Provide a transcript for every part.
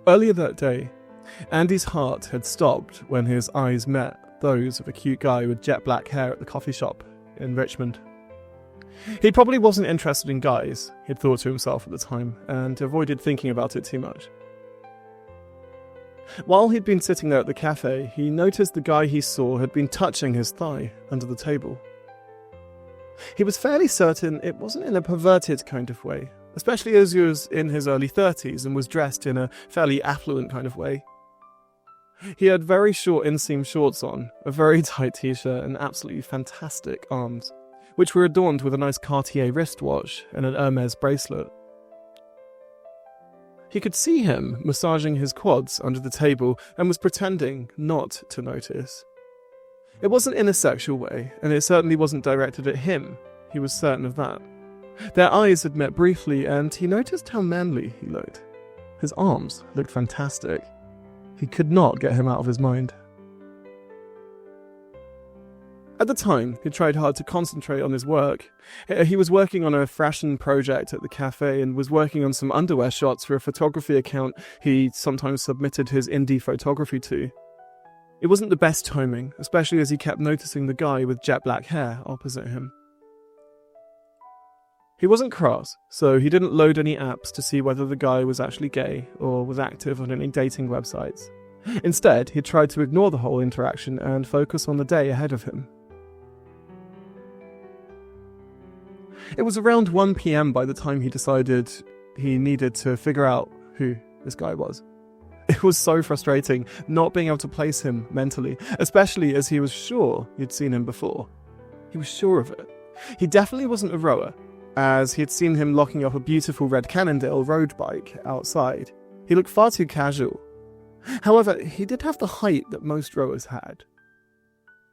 Earlier that day, Andy's heart had stopped when his eyes met those of a cute guy with jet black hair at the coffee shop in Richmond. He probably wasn't interested in guys, he'd thought to himself at the time, and avoided thinking about it too much. While he'd been sitting there at the cafe, he noticed the guy he saw had been touching his thigh under the table. He was fairly certain it wasn't in a perverted kind of way, especially as he was in his early 30s and was dressed in a fairly affluent kind of way. He had very short inseam shorts on, a very tight t-shirt and absolutely fantastic arms, which were adorned with a nice Cartier wristwatch and an Hermes bracelet. He could see him massaging his quads under the table and was pretending not to notice. It wasn't in a sexual way, and it certainly wasn't directed at him, he was certain of that. Their eyes had met briefly, and he noticed how manly he looked. His arms looked fantastic. He could not get him out of his mind. At the time, he tried hard to concentrate on his work. He was working on a fashion project at the cafe and was working on some underwear shots for a photography account he sometimes submitted his indie photography to. It wasn't the best timing, especially as he kept noticing the guy with jet black hair opposite him. He wasn't cross, so he didn't load any apps to see whether the guy was actually gay or was active on any dating websites. Instead, he tried to ignore the whole interaction and focus on the day ahead of him. It was around 1 PM by the time he decided he needed to figure out who this guy was. It was so frustrating not being able to place him mentally, especially as he was sure he'd seen him before. He was sure of it. He definitely wasn't a rower, as he had seen him locking up a beautiful red Cannondale road bike outside. He looked far too casual. However, he did have the height that most rowers had.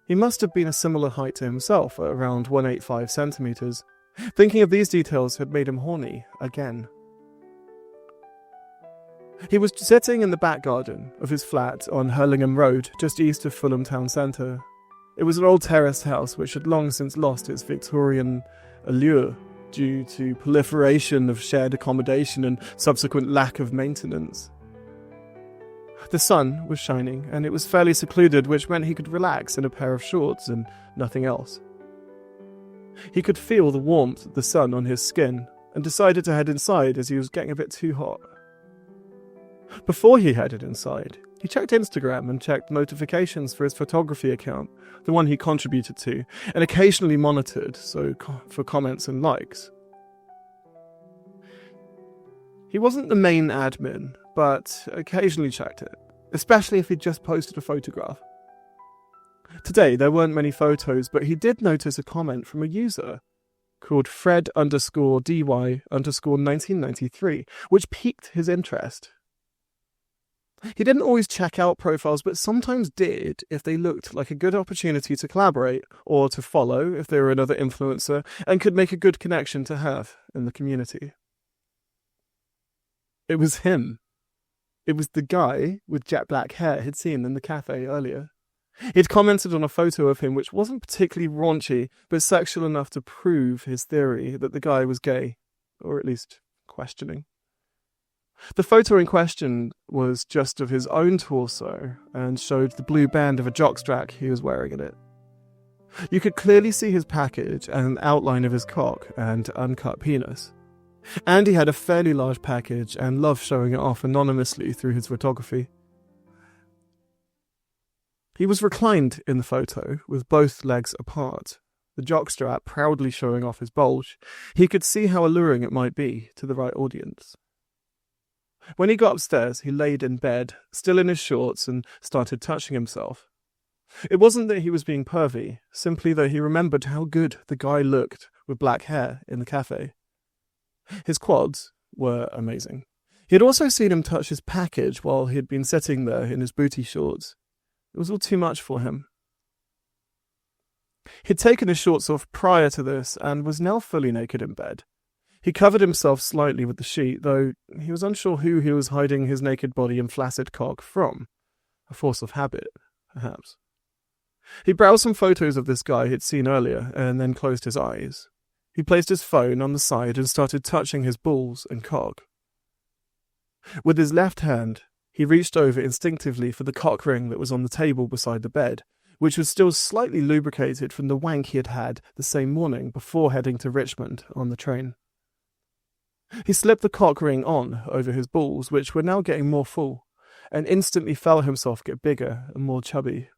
He must have been a similar height to himself, at around 185 centimeters. Thinking of these details had made him horny again. He was sitting in the back garden of his flat on Hurlingham Road, just east of Fulham town centre. It was an old terraced house which had long since lost its Victorian allure due to proliferation of shared accommodation and subsequent lack of maintenance. The sun was shining, and it was fairly secluded, which meant he could relax in a pair of shorts and nothing else. He could feel the warmth of the sun on his skin, and decided to head inside as he was getting a bit too hot. Before he headed inside, he checked Instagram and checked notifications for his photography account, the one he contributed to, and occasionally monitored for comments and likes. He wasn't the main admin, but occasionally checked it, especially if he'd just posted a photograph. Today, there weren't many photos, but he did notice a comment from a user called Fred_dy_1993, which piqued his interest. He didn't always check out profiles, but sometimes did if they looked like a good opportunity to collaborate or to follow if they were another influencer and could make a good connection to have in the community. It was him. It was the guy with jet black hair he'd seen in the cafe earlier. He'd commented on a photo of him which wasn't particularly raunchy, but sexual enough to prove his theory that the guy was gay, or at least questioning. The photo in question was just of his own torso and showed the blue band of a jockstrap he was wearing in it. You could clearly see his package and an outline of his cock and uncut penis. Andy had a fairly large package and loved showing it off anonymously through his photography. He was reclined in the photo with both legs apart, the jockstrap proudly showing off his bulge. He could see how alluring it might be to the right audience. When he got upstairs, he laid in bed, still in his shorts, and started touching himself. It wasn't that he was being pervy, simply that he remembered how good the guy looked with black hair in the cafe. His quads were amazing. He had also seen him touch his package while he had been sitting there in his booty shorts. It was all too much for him. He'd taken his shorts off prior to this and was now fully naked in bed. He covered himself slightly with the sheet, though he was unsure who he was hiding his naked body and flaccid cock from. A force of habit, perhaps. He browsed some photos of this guy he'd seen earlier and then closed his eyes. He placed his phone on the side and started touching his balls and cock. With his left hand, He reached over instinctively for the cock ring that was on the table beside the bed, which was still slightly lubricated from the wank he had had the same morning before heading to Richmond on the train. He slipped the cock ring on over his balls, which were now getting more full, and instantly felt himself get bigger and more chubby.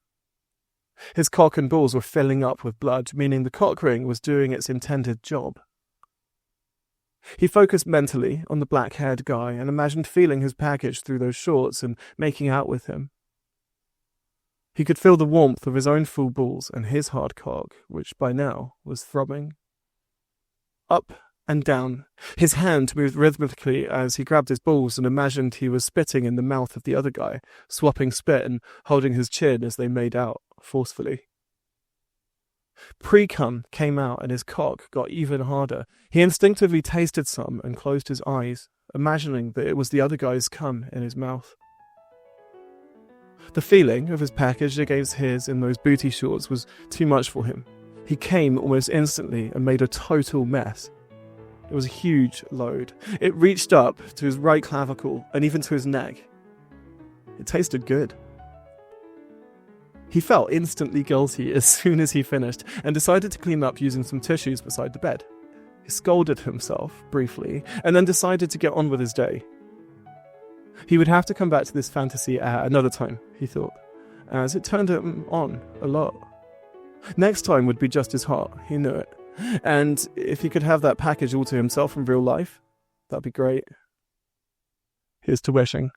His cock and balls were filling up with blood, meaning the cock ring was doing its intended job. He focused mentally on the black-haired guy and imagined feeling his package through those shorts and making out with him. He could feel the warmth of his own full balls and his hard cock, which by now was throbbing. Up and down. His hand moved rhythmically as he grabbed his balls and imagined he was spitting in the mouth of the other guy, swapping spit and holding his chin as they made out forcefully. Pre-cum came out and his cock got even harder. He instinctively tasted some and closed his eyes, imagining that it was the other guy's cum in his mouth. The feeling of his package against his in those booty shorts was too much for him. He came almost instantly and made a total mess. It was a huge load. It reached up to his right clavicle and even to his neck. It tasted good. He felt instantly guilty as soon as he finished and decided to clean up using some tissues beside the bed. He scolded himself briefly and then decided to get on with his day. He would have to come back to this fantasy at another time, he thought, as it turned him on a lot. Next time would be just as hot, he knew it. And if he could have that package all to himself in real life, that'd be great. Here's to wishing.